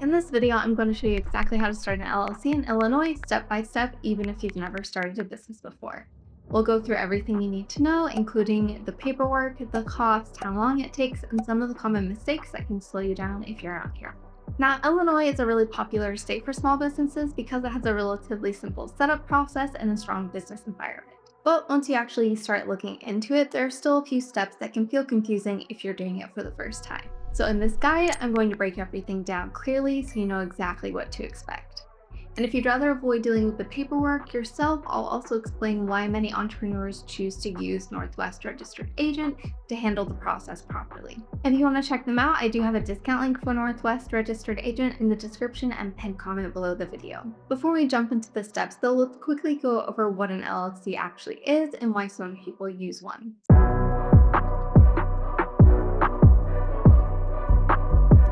In this video, I'm going to show you exactly how to start an LLC in Illinois step by step, even if you've never started a business before. We'll go through everything you need to know, including the paperwork, the cost, how long it takes, and some of the common mistakes that can slow you down if you're not here. Now, Illinois is a really popular state for small businesses because it has a relatively simple setup process and a strong business environment. But once you actually start looking into it, there are still a few steps that can feel confusing if you're doing it for the first time. So in this guide, I'm going to break everything down clearly so you know exactly what to expect. And if you'd rather avoid dealing with the paperwork yourself, I'll also explain why many entrepreneurs choose to use Northwest Registered Agent to handle the process properly. If you want to check them out, I do have a discount link for Northwest Registered Agent in the description and pinned comment below the video. Before we jump into the steps, though, let's quickly go over what an LLC actually is and why so many people use one.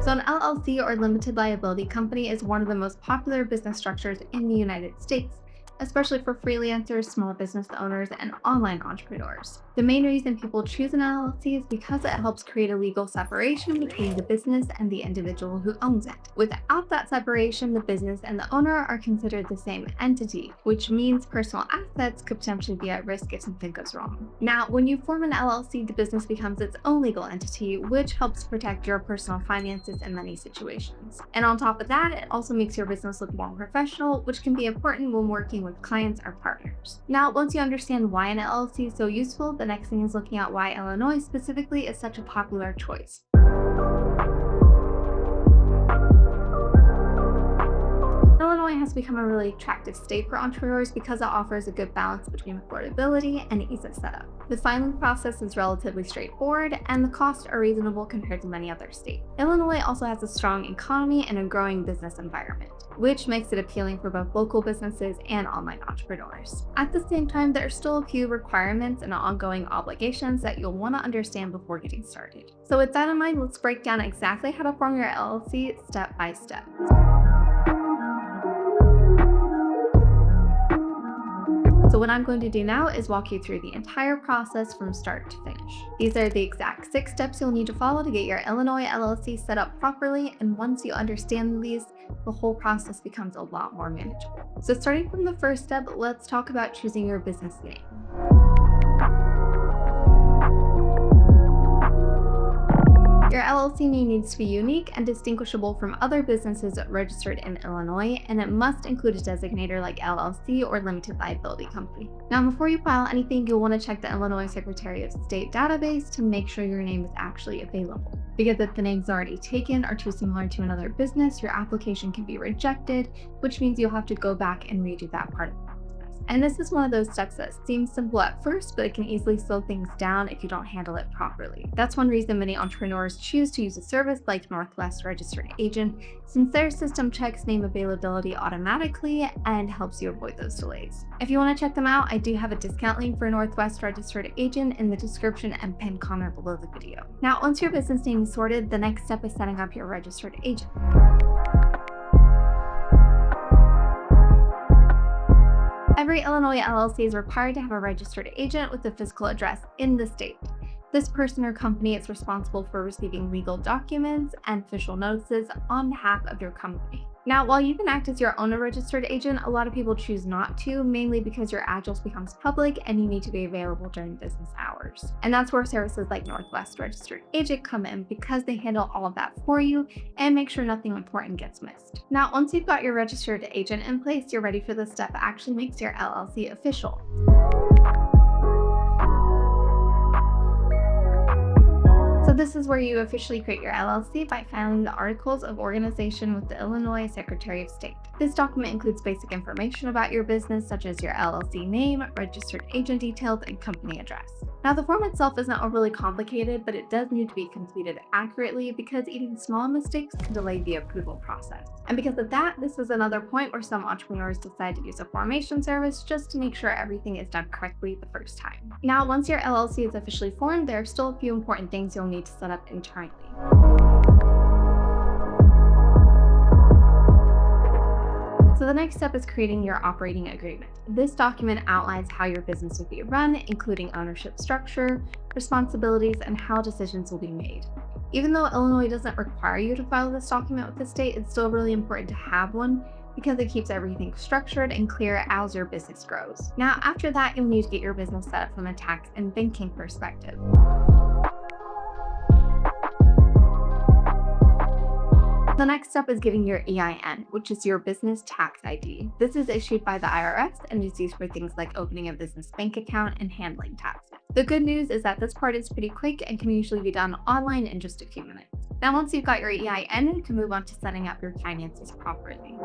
So an LLC or limited liability company is one of the most popular business structures in the United States, especially for freelancers, small business owners, and online entrepreneurs. The main reason people choose an LLC is because it helps create a legal separation between the business and the individual who owns it. Without that separation, the business and the owner are considered the same entity, which means personal assets could potentially be at risk if something goes wrong. Now, when you form an LLC, the business becomes its own legal entity, which helps protect your personal finances in many situations. And on top of that, it also makes your business look more professional, which can be important when working with clients or partners. Now, once you understand why an LLC is so useful, the next thing is looking at why Illinois specifically is such a popular choice. Illinois has become a really attractive state for entrepreneurs because it offers a good balance between affordability and ease of setup. The filing process is relatively straightforward, and the costs are reasonable compared to many other states. Illinois also has a strong economy and a growing business environment, which makes it appealing for both local businesses and online entrepreneurs. At the same time, there are still a few requirements and ongoing obligations that you'll want to understand before getting started. So with that in mind, let's break down exactly how to form your LLC step by step. So what I'm going to do now is walk you through the entire process from start to finish. These are the exact 6 steps you'll need to follow to get your Illinois LLC set up properly, and once you understand these, the whole process becomes a lot more manageable. So starting from the first step, let's talk about choosing your business name. Your LLC name needs to be unique and distinguishable from other businesses registered in Illinois, and it must include a designator like LLC or limited liability company. Now, before you file anything, you'll want to check the Illinois Secretary of State database to make sure your name is actually available. Because if the name's already taken or too similar to another business, your application can be rejected, which means you'll have to go back and redo that part of the process. And this is one of those steps that seems simple at first, but it can easily slow things down if you don't handle it properly. That's one reason many entrepreneurs choose to use a service like Northwest Registered Agent, since their system checks name availability automatically and helps you avoid those delays. If you want to check them out, I do have a discount link for Northwest Registered Agent in the description and pinned comment below the video. Now, once your business name is sorted, the next step is setting up your registered agent. Every Illinois LLC is required to have a registered agent with a physical address in the state. This person or company is responsible for receiving legal documents and official notices on behalf of your company. Now, while you can act as your own registered agent, a lot of people choose not to, mainly because your address becomes public and you need to be available during business hours. And that's where services like Northwest Registered Agent come in, because they handle all of that for you and make sure nothing important gets missed. Now, once you've got your registered agent in place, you're ready for the step that actually makes your LLC official. So this is where you officially create your LLC by filing the Articles of Organization with the Illinois Secretary of State. This document includes basic information about your business, such as your LLC name, registered agent details, and company address. Now, the form itself is not overly complicated, but it does need to be completed accurately because even small mistakes can delay the approval process. And because of that, this is another point where some entrepreneurs decide to use a formation service just to make sure everything is done correctly the first time. Now, once your LLC is officially formed, there are still a few important things you'll need to set up internally. So the next step is creating your operating agreement. This document outlines how your business will be run, including ownership structure, responsibilities, and how decisions will be made. Even though Illinois doesn't require you to file this document with the state, it's still really important to have one because it keeps everything structured and clear as your business grows. Now, after that, you'll need to get your business set up from a tax and banking perspective. The next step is getting your EIN, which is your business tax ID. This is issued by the IRS and is used for things like opening a business bank account and handling taxes. The good news is that this part is pretty quick and can usually be done online in just a few minutes. Now, once you've got your EIN, you can move on to setting up your finances properly.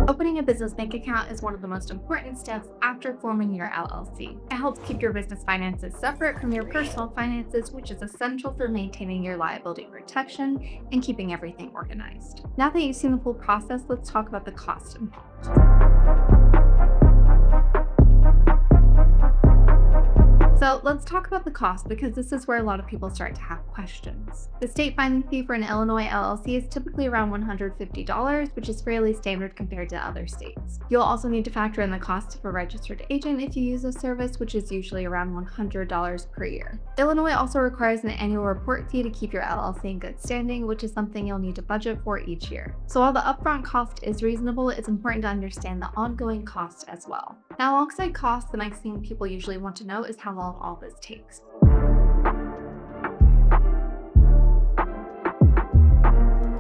Opening a business bank account is one of the most important steps after forming your LLC. It helps keep your business finances separate from your personal finances, which is essential for maintaining your liability protection and keeping everything organized. Now that you've seen the full process, let's talk about the cost involved. So let's talk about the cost because this is where a lot of people start to have questions. The state filing fee for an Illinois LLC is typically around $150, which is fairly standard compared to other states. You'll also need to factor in the cost of a registered agent if you use a service, which is usually around $100 per year. Illinois also requires an annual report fee to keep your LLC in good standing, which is something you'll need to budget for each year. So while the upfront cost is reasonable, it's important to understand the ongoing cost as well. Now, alongside costs, the next thing people usually want to know is how long all this takes.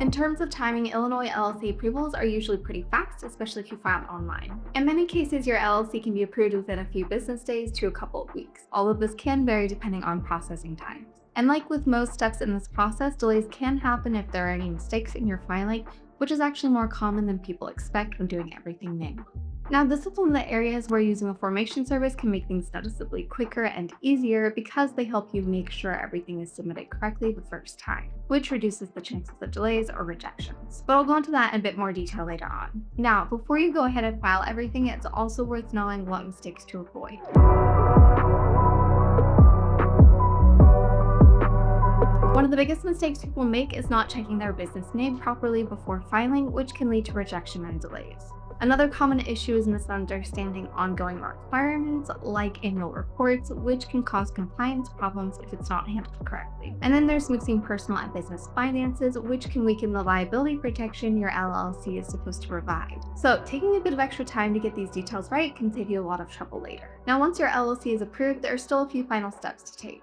In terms of timing, Illinois LLC approvals are usually pretty fast, especially if you file online. In many cases, your LLC can be approved within a few business days to a couple of weeks. All of this can vary depending on processing times. And like with most steps in this process, delays can happen if there are any mistakes in your filing, which is actually more common than people expect when doing everything manually. Now, this is one of the areas where using a formation service can make things noticeably quicker and easier because they help you make sure everything is submitted correctly the first time, which reduces the chances of delays or rejections. But I'll go into that in a bit more detail later on. Now, before you go ahead and file everything, it's also worth knowing what mistakes to avoid. One of the biggest mistakes people make is not checking their business name properly before filing, which can lead to rejection and delays. Another common issue is misunderstanding ongoing requirements like annual reports, which can cause compliance problems if it's not handled correctly. And then there's mixing personal and business finances, which can weaken the liability protection your LLC is supposed to provide. So taking a bit of extra time to get these details right can save you a lot of trouble later. Now, once your LLC is approved, there are still a few final steps to take.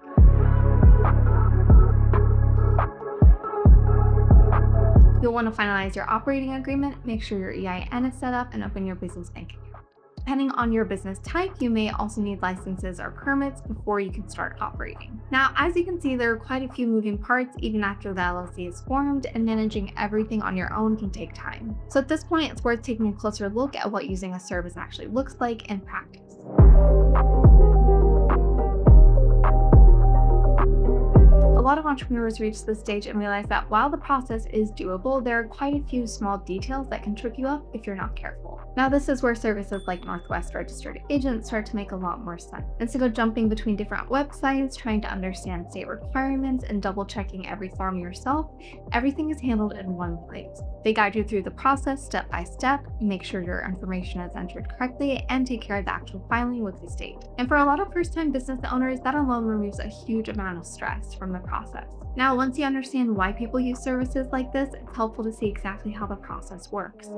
You'll want to finalize your operating agreement, make sure your EIN is set up, and open your business bank account. Depending on your business type, you may also need licenses or permits before you can start operating. Now, as you can see, there are quite a few moving parts even after the LLC is formed, and managing everything on your own can take time. So at this point, it's worth taking a closer look at what using a service actually looks like in practice. A lot of entrepreneurs reach this stage and realize that while the process is doable, there are quite a few small details that can trip you up if you're not careful. Now, this is where services like Northwest Registered Agents start to make a lot more sense. Instead of jumping between different websites, trying to understand state requirements, and double checking every form yourself, everything is handled in one place. They guide you through the process step by step, make sure your information is entered correctly, and take care of the actual filing with the state. And for a lot of first-time business owners, that alone removes a huge amount of stress from the process. Now, once you understand why people use services like this, it's helpful to see exactly how the process works.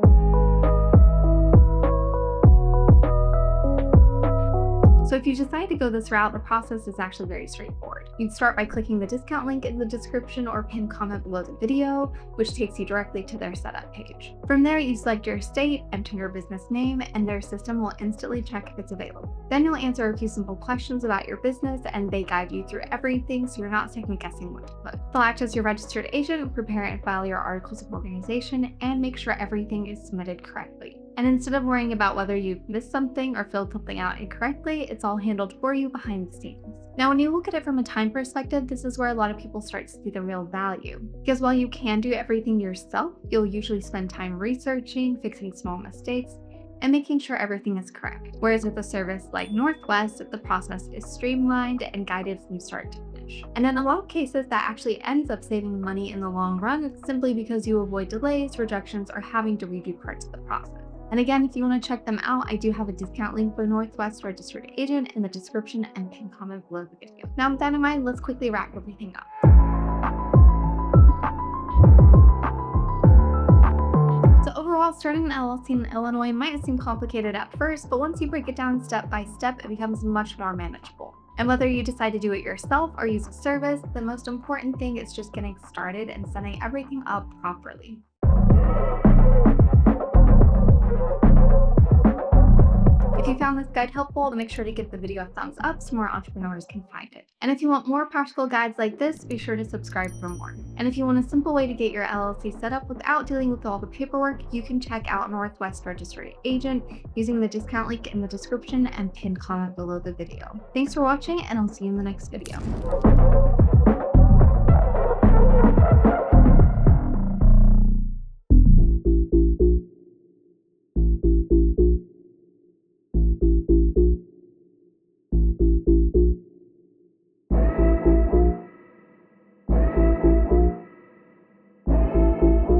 So if you decide to go this route, the process is actually very straightforward. You'd start by clicking the discount link in the description or pinned comment below the video, which takes you directly to their setup page. From there, you select your state, enter your business name, and their system will instantly check if it's available. Then you'll answer a few simple questions about your business, and they guide you through everything so you're not second guessing what to put. They'll act as your registered agent, prepare and file your articles of organization, and make sure everything is submitted correctly. And instead of worrying about whether you've missed something or filled something out incorrectly, it's all handled for you behind the scenes. Now, when you look at it from a time perspective, this is where a lot of people start to see the real value. Because while you can do everything yourself, you'll usually spend time researching, fixing small mistakes, and making sure everything is correct. Whereas with a service like Northwest, the process is streamlined and guided from start to finish. much. And in a lot of cases, that actually ends up saving money in the long run, simply because you avoid delays, rejections, or having to redo parts of the process. And again, if you want to check them out, I do have a discount link for Northwest Registered Agent in the description and pinned comment below the video. Now, with that in mind, let's quickly wrap everything up. So overall, starting an LLC in Illinois might seem complicated at first, but once you break it down step by step, it becomes much more manageable. And whether you decide to do it yourself or use a service, the most important thing is just getting started and setting everything up properly. If you found this guide helpful, then make sure to give the video a thumbs up so more entrepreneurs can find it. And if you want more practical guides like this, be sure to subscribe for more. And if you want a simple way to get your LLC set up without dealing with all the paperwork, you can check out Northwest Registered Agent using the discount link in the description and pinned comment below the video. Thanks for watching, and I'll see you in the next video.